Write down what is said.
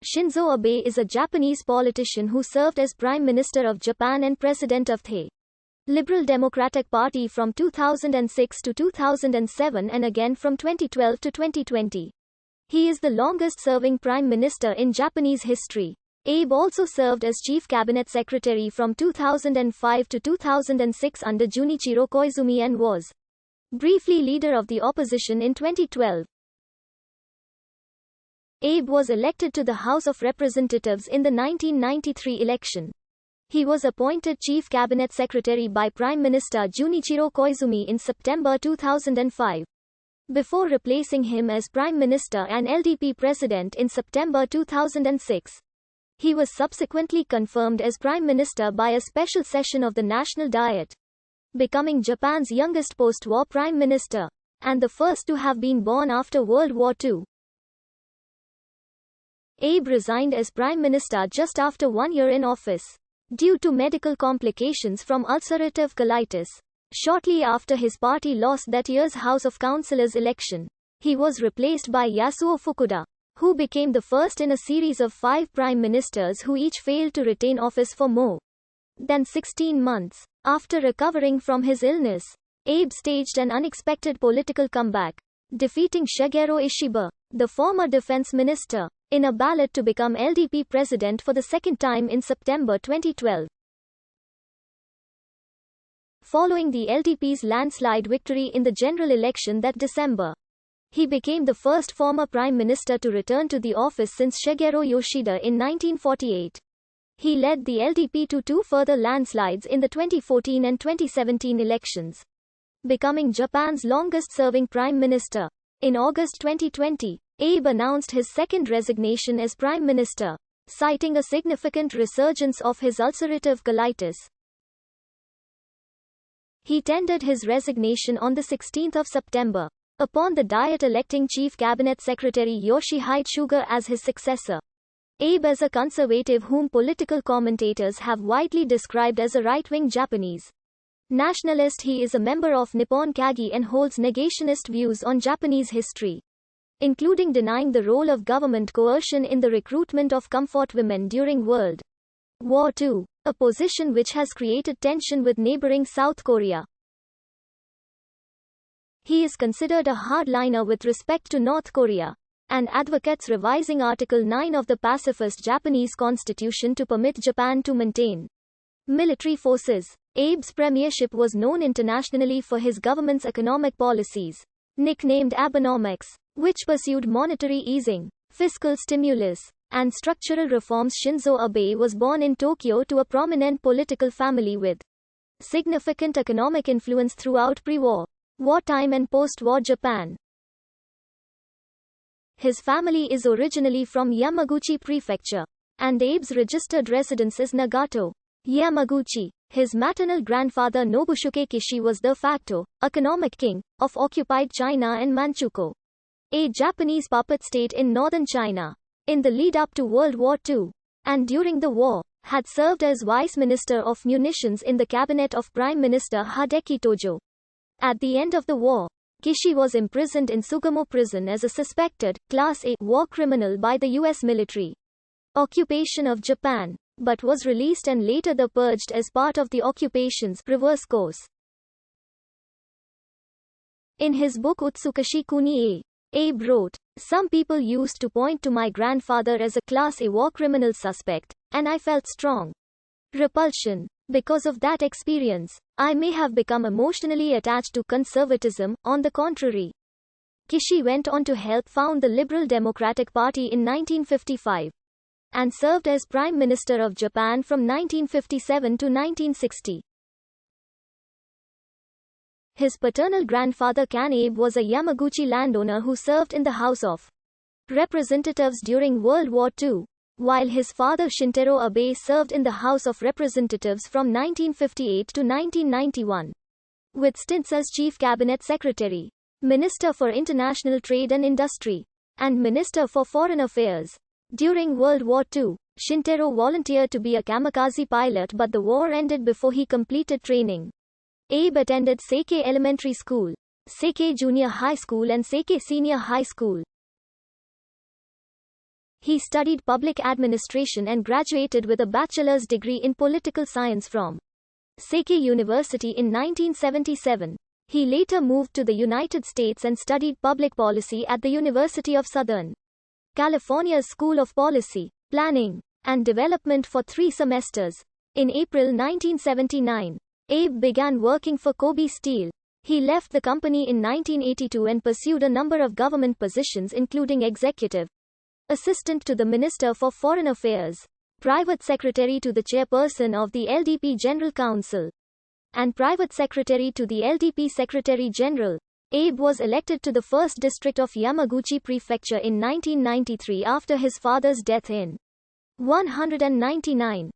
Shinzo Abe is a Japanese politician who served as Prime Minister of Japan and President of the Liberal Democratic Party from 2006 to 2007 and again from 2012 to 2020. He is the longest-serving Prime Minister in Japanese history. Abe also served as Chief Cabinet Secretary from 2005 to 2006 under Junichiro Koizumi and was briefly leader of the opposition in 2012. Abe was elected to the House of Representatives in the 1993 election. He was appointed Chief Cabinet Secretary by Prime Minister Junichiro Koizumi in September 2005. Before replacing him as Prime Minister and LDP President in September 2006. He was subsequently confirmed as Prime Minister by a special session of the National Diet, becoming Japan's youngest post-war Prime Minister, and the first to have been born after World War II. Abe resigned as Prime Minister just after 1 year in office, due to medical complications from ulcerative colitis. Shortly after his party lost that year's House of Councillors election, he was replaced by Yasuo Fukuda, who became the first in a series of 5 prime ministers who each failed to retain office for more than 16 months. After recovering from his illness, Abe staged an unexpected political comeback, defeating Shigeru Ishiba, the former defense minister, in a ballot to become LDP president for the second time in September 2012. Following the LDP's landslide victory in the general election that December, he became the first former prime minister to return to the office since Shigeru Yoshida in 1948. He led the LDP to 2 further landslides in the 2014 and 2017 elections, becoming Japan's longest-serving prime minister. In August 2020, Abe announced his second resignation as prime minister, citing a significant resurgence of his ulcerative colitis. He tendered his resignation on the 16th of September, upon the Diet electing Chief Cabinet Secretary Yoshihide Suga as his successor. Abe is a conservative whom political commentators have widely described as a right-wing Japanese nationalist. He is a member of Nippon Kagi and holds negationist views on Japanese history, including denying the role of government coercion in the recruitment of comfort women during World War II, a position which has created tension with neighboring South Korea. He is considered a hardliner with respect to North Korea, and advocates revising Article 9 of the pacifist Japanese constitution to permit Japan to maintain military forces. Abe's premiership was known internationally for his government's economic policies, nicknamed Abenomics, which pursued monetary easing, fiscal stimulus, and structural reforms. Shinzo Abe was born in Tokyo to a prominent political family with significant economic influence throughout pre-war, wartime and post-war Japan. His family is originally from Yamaguchi Prefecture, and Abe's registered residence is Nagato, Yamaguchi. His maternal grandfather Nobushuke Kishi was de facto economic king of occupied China and Manchukuo, a Japanese puppet state in northern China, in the lead-up to World War II, and during the war, had served as Vice Minister of Munitions in the cabinet of Prime Minister Hideki Tojo. At the end of the war, Kishi was imprisoned in Sugamo prison as a suspected, Class A, war criminal by the U.S. military occupation of Japan, but was released and later purged as part of the occupation's reverse course. In his book Utsukashi Kuni Abe wrote, "Some people used to point to my grandfather as a Class A war criminal suspect, and I felt strong repulsion. Because of that experience, I may have become emotionally attached to conservatism. On the contrary." Kishi went on to help found the Liberal Democratic Party in 1955, and served as Prime Minister of Japan from 1957 to 1960. His paternal grandfather Kan Abe was a Yamaguchi landowner who served in the House of Representatives during World War II, while his father Shintaro Abe served in the House of Representatives from 1958 to 1991, with stints as Chief Cabinet Secretary, Minister for International Trade and Industry, and Minister for Foreign Affairs. During World War II, Shintaro volunteered to be a kamikaze pilot, but the war ended before he completed training. Abe attended Seikei Elementary School, Seikei Junior High School and Seikei Senior High School. He studied public administration and graduated with a bachelor's degree in political science from Seikei University in 1977. He later moved to the United States and studied public policy at the University of Southern California's School of Policy, Planning, and Development for 3 semesters. In April 1979, Abe began working for Kobe Steel. He left the company in 1982 and pursued a number of government positions including executive assistant to the Minister for Foreign Affairs, private secretary to the chairperson of the LDP General Council, and private secretary to the LDP Secretary General. Abe was elected to the 1st District of Yamaguchi Prefecture in 1993 after his father's death in 199.